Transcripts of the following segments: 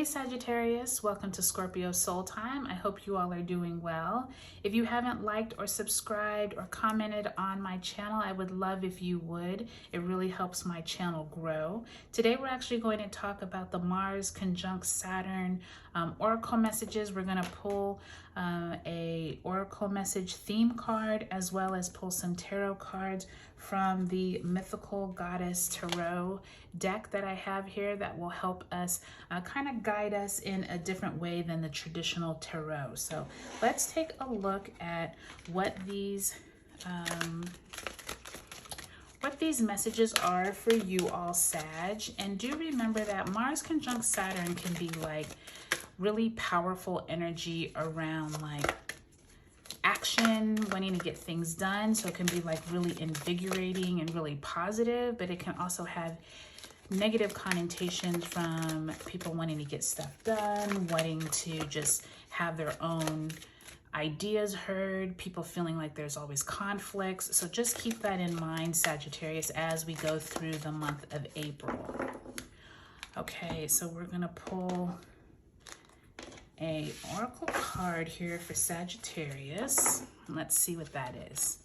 Hey Sagittarius, welcome to Scorpio Soul Time. I hope you all are doing well. If you haven't liked or subscribed or commented on my channel, I would love if you would. It really helps my channel grow. Today we're actually going to talk about the Mars conjunct Saturn Oracle messages. We're going to pull a Oracle message theme card as well as pull some tarot cards from the Mythical Goddess Tarot deck that I have here that will help us kind of guide us in a different way than the traditional tarot. So let's take a look at what these messages are for you all, Sag. And do remember that Mars conjunct Saturn can be like really powerful energy around like action, wanting to get things done. So it can be like really invigorating and really positive, but it can also have negative connotations from people wanting to get stuff done, wanting to just have their own ideas heard, people feeling like there's always conflicts. So just keep that in mind, Sagittarius, as we go through the month of April. Okay, so we're gonna pull a oracle card here for Sagittarius. Let's see what that is.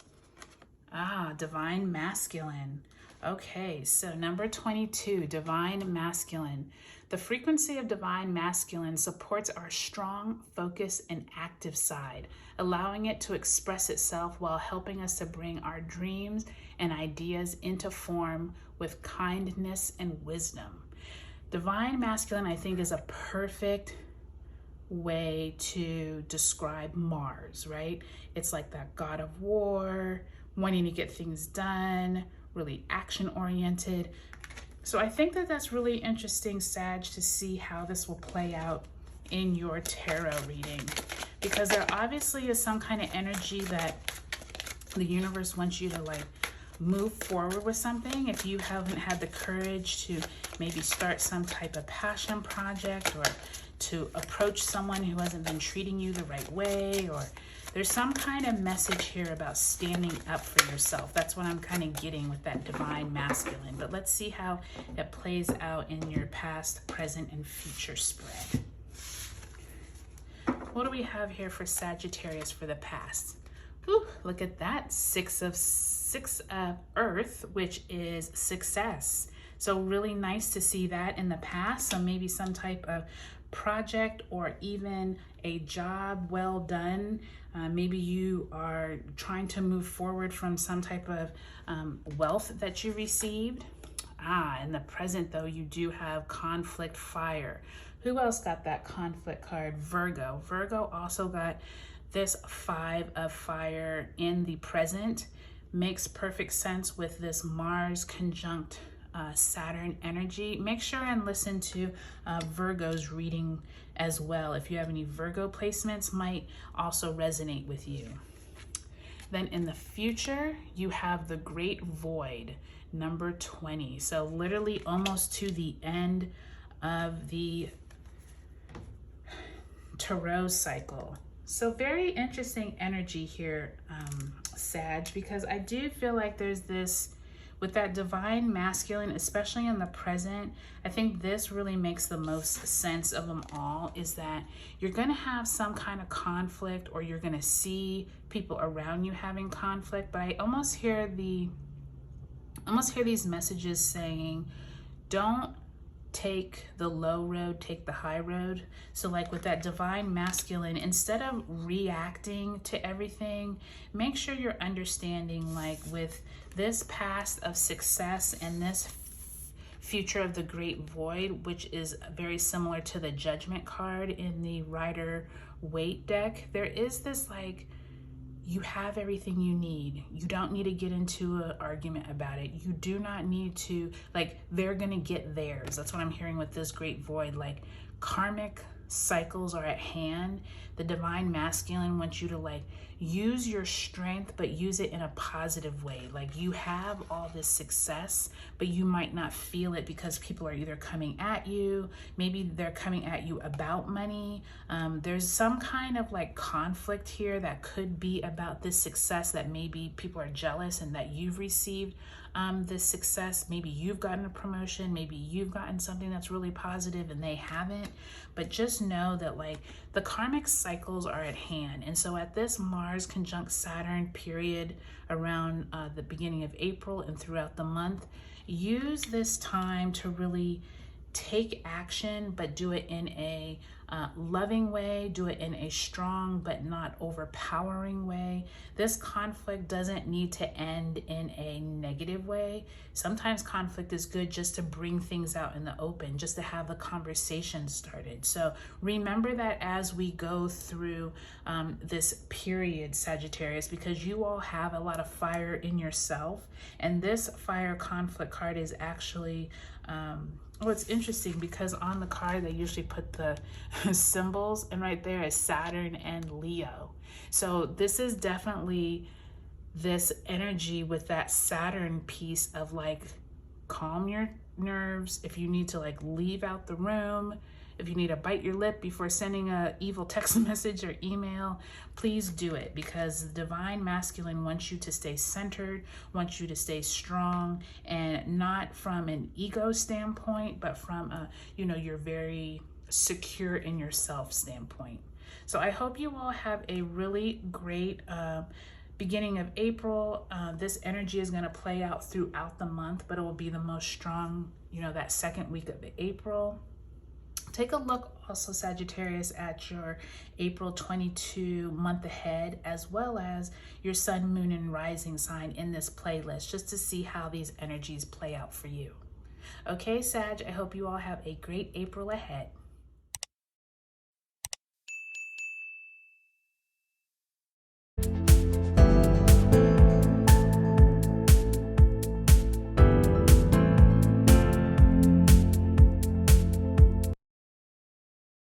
Divine masculine. Okay, so number 22, divine masculine. The frequency of divine masculine supports our strong, focused, and active side, allowing it to express itself while helping us to bring our dreams and ideas into form with kindness and wisdom. Divine masculine, I think, is a perfect way to describe Mars, right? It's like that god of war, wanting to get things done, really action oriented. So I think that that's really interesting, Sag, to see how this will play out in your tarot reading, because there obviously is some kind of energy that the universe wants you to like move forward with something. If you haven't had the courage to maybe start some type of passion project, or to approach someone who hasn't been treating you the right way, or there's some kind of message here about standing up for yourself. That's what I'm kind of getting with that divine masculine. But let's see how it plays out in your past, present, and future spread. What do we have here for Sagittarius for the past? Ooh, look at that, six of Earth, which is success. So really nice to see that in the past. So maybe some type of project or even a job well done. Maybe you are trying to move forward from some type of wealth that you received. In the present though, you do have conflict, fire. Who else got that conflict card? Virgo. Virgo also got this 5 of fire in the present. Makes perfect sense with this Mars conjunct Saturn energy. Make sure and listen to Virgo's reading as well. If you have any Virgo placements, might also resonate with you. Then in the future, you have the Great Void, number 20. So literally almost to the end of the tarot cycle. So very interesting energy here, Sag, because I do feel like there's this, with that divine masculine, especially in the present, I think this really makes the most sense of them all, is that you're going to have some kind of conflict, or you're going to see people around you having conflict. But I almost hear these messages saying, don't take the low road, take the high road. So like with that divine masculine, instead of reacting to everything, make sure you're understanding, like with this past of success and this future of the Great Void, which is very similar to the Judgment card in the Rider-Waite deck, there is this like, you have everything you need. You don't need to get into an argument about it. You do not need to, like, they're gonna get theirs. That's what I'm hearing with this Great Void. Like, karmic cycles are at hand. The divine masculine wants you to like use your strength, but use it in a positive way. Like, you have all this success, but you might not feel it because people are either coming at you, maybe they're coming at you about money. There's some kind of like conflict here that could be about this success that maybe people are jealous and that you've received this success. Maybe you've gotten a promotion, maybe you've gotten something that's really positive and they haven't, but just know that like the karmic cycles are at hand. And so at this Mars conjunct Saturn period around the beginning of April and throughout the month, use this time to really take action, but do it in a loving way, do it in a strong but not overpowering way. This conflict doesn't need to end in a negative way. Sometimes conflict is good just to bring things out in the open, just to have the conversation started. So remember that as we go through this period, Sagittarius, because you all have a lot of fire in yourself, and this fire conflict card is actually well, it's interesting because on the card they usually put the symbols, and right there is Saturn and Leo. So this is definitely this energy with that Saturn piece of like calm your nerves. If you need to like leave out the room, if you need to bite your lip before sending a evil text message or email, please do it, because the divine masculine wants you to stay centered, wants you to stay strong, and not from an ego standpoint, but from a, you know, you're very secure in yourself standpoint. So I hope you all have a really great beginning of April. This energy is going to play out throughout the month, but it will be the most strong, you know, that second week of April. Take a look also, Sagittarius, at your April 22 month ahead, as well as your sun, moon, and rising sign in this playlist, just to see how these energies play out for you. Okay, Sag, I hope you all have a great April ahead.